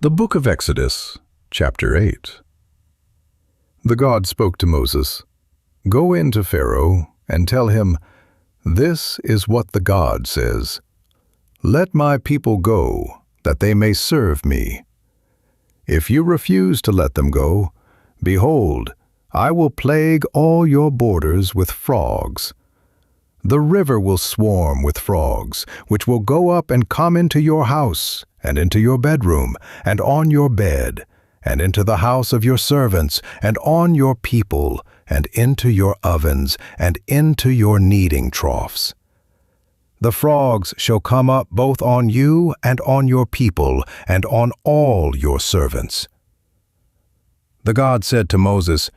The Book of Exodus, chapter 8. The God spoke to Moses, "Go in to Pharaoh and tell him, 'This is what the God says. Let my people go, that they may serve me. If you refuse to let them go, behold, I will plague all your borders with frogs. The river will swarm with frogs, which will go up and come into your house, and into your bedroom, and on your bed, and into the house of your servants, and on your people, and into your ovens, and into your kneading troughs. The frogs shall come up both on you and on your people, and on all your servants." The God said to Moses,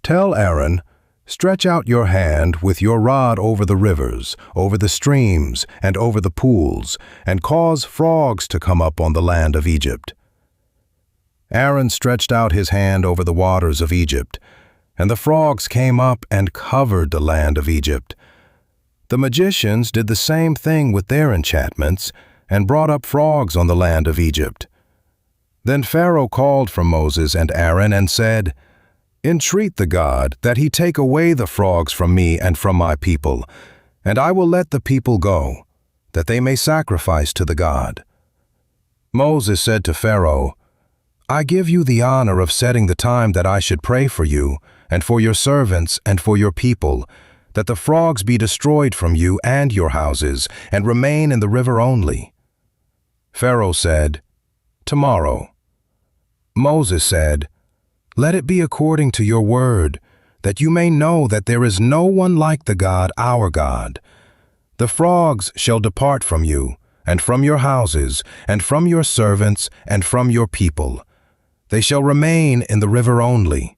"Tell Aaron, stretch out your hand with your rod over the rivers, over the streams, and over the pools, and cause frogs to come up on the land of Egypt." Aaron stretched out his hand over the waters of Egypt, and the frogs came up and covered the land of Egypt. The magicians did the same thing with their enchantments, and brought up frogs on the land of Egypt. Then Pharaoh called for Moses and Aaron and said, "Entreat the God that he take away the frogs from me and from my people, and I will let the people go, that they may sacrifice to the God." Moses said to Pharaoh, "I give you the honor of setting the time that I should pray for you, and for your servants, and for your people, that the frogs be destroyed from you and your houses, and remain in the river only." Pharaoh said, "Tomorrow." Moses said, "Let it be according to your word, that you may know that there is no one like the God, our God. The frogs shall depart from you, and from your houses, and from your servants, and from your people. They shall remain in the river only."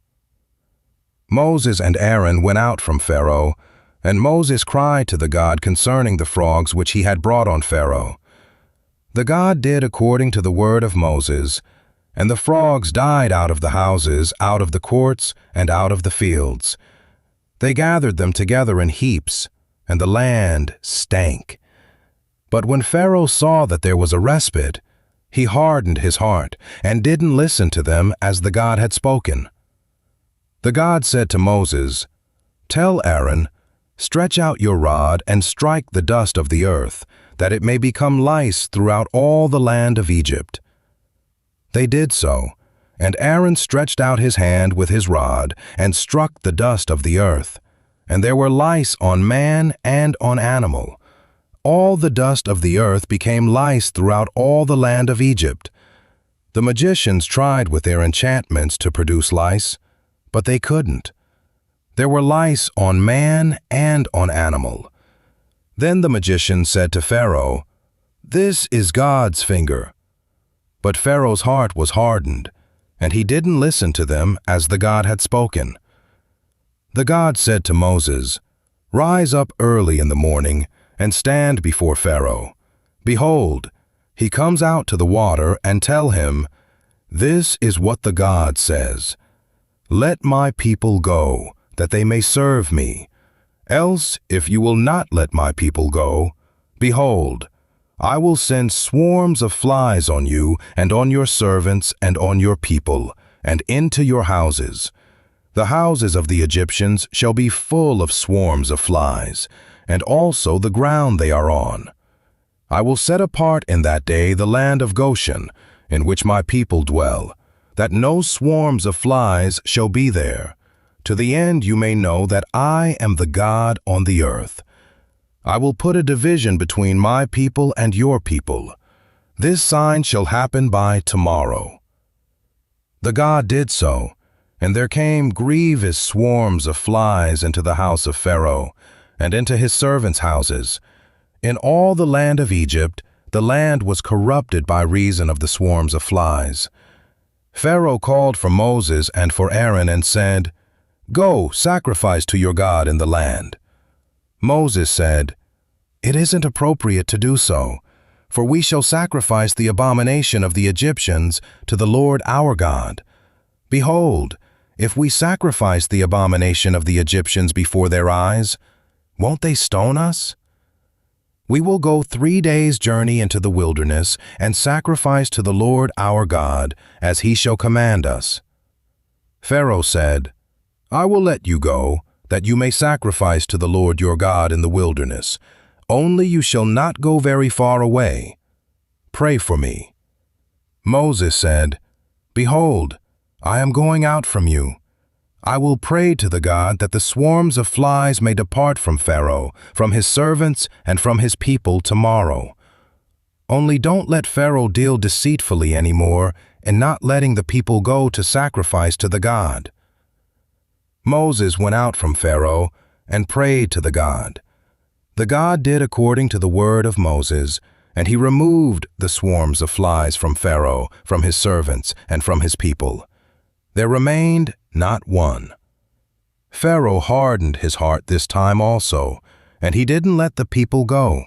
Moses and Aaron went out from Pharaoh, and Moses cried to the God concerning the frogs which he had brought on Pharaoh. The God did according to the word of Moses, and the frogs died out of the houses, out of the courts, and out of the fields. They gathered them together in heaps, and the land stank. But when Pharaoh saw that there was a respite, he hardened his heart, and didn't listen to them as the God had spoken. The God said to Moses, "Tell Aaron, stretch out your rod and strike the dust of the earth, that it may become lice throughout all the land of Egypt." They did so, and Aaron stretched out his hand with his rod and struck the dust of the earth, and there were lice on man and on animal. All the dust of the earth became lice throughout all the land of Egypt. The magicians tried with their enchantments to produce lice, but they couldn't. There were lice on man and on animal. Then the magician said to Pharaoh, "This is God's finger." But Pharaoh's heart was hardened, and he didn't listen to them as the God had spoken. The God said to Moses, "Rise up early in the morning and stand before Pharaoh. Behold, he comes out to the water, and tell him, 'This is what the God says. Let my people go, that they may serve me. Else, if you will not let my people go, behold, I will send swarms of flies on you, and on your servants, and on your people, and into your houses. The houses of the Egyptians shall be full of swarms of flies, and also the ground they are on. I will set apart in that day the land of Goshen, in which my people dwell, that no swarms of flies shall be there, to the end you may know that I am the God on the earth. I will put a division between my people and your people. This sign shall happen by tomorrow." The God did so, and there came grievous swarms of flies into the house of Pharaoh, and into his servants' houses. In all the land of Egypt, the land was corrupted by reason of the swarms of flies. Pharaoh called for Moses and for Aaron and said, "Go, sacrifice to your God in the land." Moses said, "It isn't appropriate to do so, for we shall sacrifice the abomination of the Egyptians to the Lord our God. Behold, if we sacrifice the abomination of the Egyptians before their eyes, won't they stone us?" "We will go 3 days' journey into the wilderness and sacrifice to the Lord our God, as he shall command us." Pharaoh said, "I will let you go, that you may sacrifice to the Lord your God in the wilderness. Only you shall not go very far away. Pray for me." Moses said, "Behold, I am going out from you. I will pray to the God that the swarms of flies may depart from Pharaoh, from his servants, and from his people tomorrow. Only don't let Pharaoh deal deceitfully anymore in not letting the people go to sacrifice to the God." Moses went out from Pharaoh and prayed to the God. The God did according to the word of Moses, and he removed the swarms of flies from Pharaoh, from his servants, and from his people. There remained not one. Pharaoh hardened his heart this time also, and he didn't let the people go.